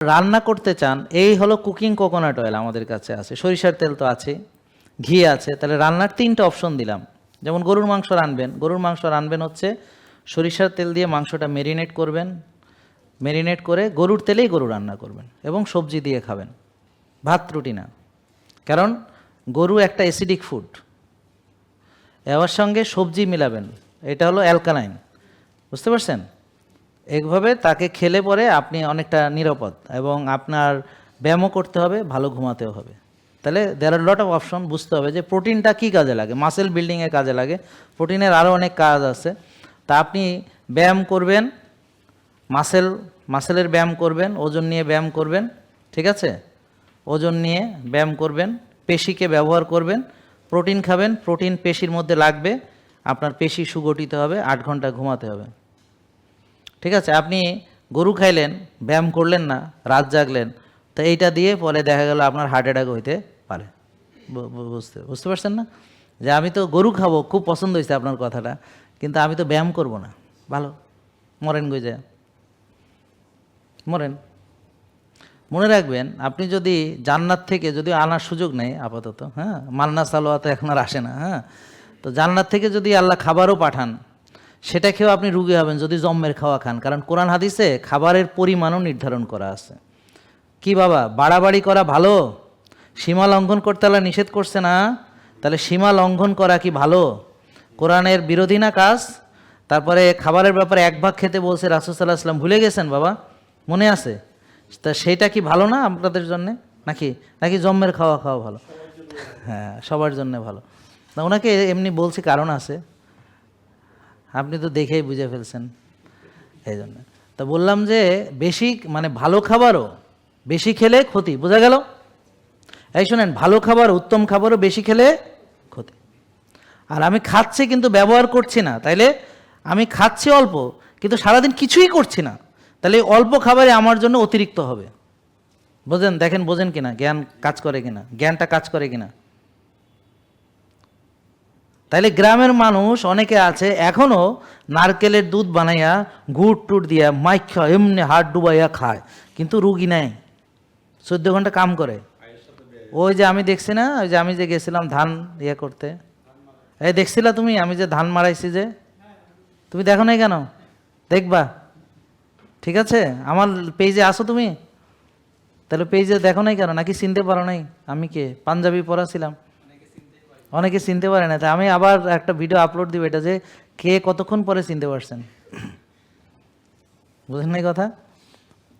রান্না করতে চান, এই হলো কুকিং কোকোনাট অয়েল আমাদের কাছে আছে, সরিষার তেল তো আছে, ঘি আছে। তাহলে রান্নার 3টে অপশন দিলাম। যেমন গরুর মাংস রানবেন হচ্ছে সরিষার তেল দিয়ে মাংসটা মেরিনেট করবেন, মেরিনেট করে গরুর তেলেই গরু রান্না করবেন এবং সবজি দিয়ে খাবেন, ভাত রুটি না। কারণ গরু একটা অ্যাসিডিক ফুড, এর সঙ্গে সবজি মিলাবেন, এটা হলো অ্যালকালাইন, বুঝতে পারছেন? এইভাবে তাকে খেলে পরে আপনি অনেকটা নিরাপদ, এবং আপনার ব্যায়ামও করতে হবে, ভালো ঘুমাতেও হবে। তাহলে দেয়ার আর লট অফ অপশন। বুঝতে হবে যে প্রোটিনটা কী কাজে লাগে, মাসেল বিল্ডিংয়ে কাজে লাগে, প্রোটিনের আরও অনেক কাজ আছে। তা আপনি ব্যায়াম করবেন, মাসেলের ব্যায়াম করবেন, ওজন নিয়ে ব্যায়াম করবেন, ঠিক আছে? ওজন নিয়ে ব্যায়াম করবেন, পেশিকে ব্যবহার করবেন, প্রোটিন খাবেন, প্রোটিন পেশির মধ্যে লাগবে, আপনার পেশি সুগঠিত হবে, 8 ঘন্টা ঘুমাতে হবে, ঠিক আছে? আপনি গরু খাইলেন, ব্যায়াম করলেন না, রাত জাগলেন, তো এইটা দিয়ে পরে দেখা গেল আপনার হার্ট অ্যাটাক হইতে পারে। বুঝতে পারছেন না? যে আমি তো গরু খাবো, খুব পছন্দ হয়েছে আপনার কথাটা, কিন্তু আমি তো ব্যায়াম করব না, ভালো, মরেন গই যায়, মরেন। মনে রাখবেন, আপনি যদি জান্নাত থেকে, যদি আনার সুযোগ নেই আপাতত, হ্যাঁ, মান্না সালোয়া তো এখন আর আসে না, হ্যাঁ, তো জান্নাত থেকে যদি আল্লাহ খাবারও পাঠান, সেটা খেয়েও আপনি রুগী হবেন যদি জম্মের খাওয়া খান। কারণ কোরআন হাদিসে খাবারের পরিমাণও নির্ধারণ করা আছে। কি বাবা, বাড়াবাড়ি করা ভালো? সীমা লঙ্ঘন করতে আল্লাহ নিষেধ করছে না? তাহলে সীমা লঙ্ঘন করা কি ভালো? কোরআনের বিরোধী না কাজ? তারপরে খাবারের ব্যাপারে 1 ভাগ খেতে বলছে রাসূল সাল্লাল্লাহু আলাইহি ওয়াসাল্লাম, ভুলে গেছেন বাবা? মনে আছে? তা সেইটা কি ভালো না আপনাদের জন্যে? নাকি জম্মের খাওয়া ভালো? হ্যাঁ, সবার জন্য ভালো না। ওনাকে এমনি বলছি, কারণ আছে, আপনি তো দেখেই বুঝে ফেলছেন, এই জন্য। তা বললাম যে বেশি, মানে ভালো খাবারও বেশি খেলে ক্ষতি, বোঝা গেল? এই শোনেন, ভালো খাবার, উত্তম খাবারও বেশি খেলে ক্ষতি। আর আমি খাচ্ছি কিন্তু ব্যবহার করছি না, তাইলে আমি খাচ্ছি অল্প কিন্তু সারাদিন কিছুই করছি না, তাহলে অল্প খাবারে আমার জন্য অতিরিক্ত হবে। বোঝেন? দেখেন বোঝেন কিনা, জ্ঞান কাজ করে কিনা, জ্ঞানটা কাজ করে কিনা। তাইলে গ্রামের মানুষ অনেকে আছে এখনও নারকেলের দুধ বানাইয়া গুড় টুট দিয়া মাইখা এমনি হাত ডুবাইয়া খায়, কিন্তু রুগী নেয়, 14 ঘন্টা কাম করে। ওই যে আমি দেখছি না, ওই যে আমি যে গেছিলাম ধান ইয়ে করতে, এই দেখছিলা তুমি, আমি যে ধান মারাইছি, যে তুমি দেখো নাই কেন? দেখবা, ঠিক আছে? আমার পেজে আসো তুমি, তাহলে পেজে দেখো নাই কেন? নাকি চিনতে পারো নাই আমি কে? পাঞ্জাবি পরা ছিলাম, অনেকে চিনতে পারে না। তাই আমি আবার একটা ভিডিও আপলোড দিব, এটা যে কে কতক্ষণ পরে চিনতে পারছেন, বুঝলেন না কথা?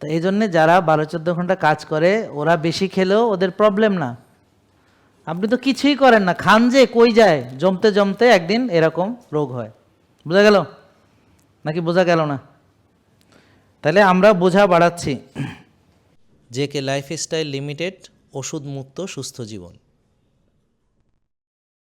তো এই জন্যে যারা 12-14 ঘন্টা কাজ করে, ওরা বেশি খেলেও ওদের প্রবলেম না। আপনি তো কিছুই করেন না, খান যে কই যায়, জমতে জমতে একদিন এরকম রোগ হয়। বোঝা গেল নাকি বোঝা গেল না? তাহলে আমরা বোঝা বাড়াচ্ছি। জেকে লাইফস্টাইল লিমিটেড, ওষুধ মুক্ত সুস্থ জীবন।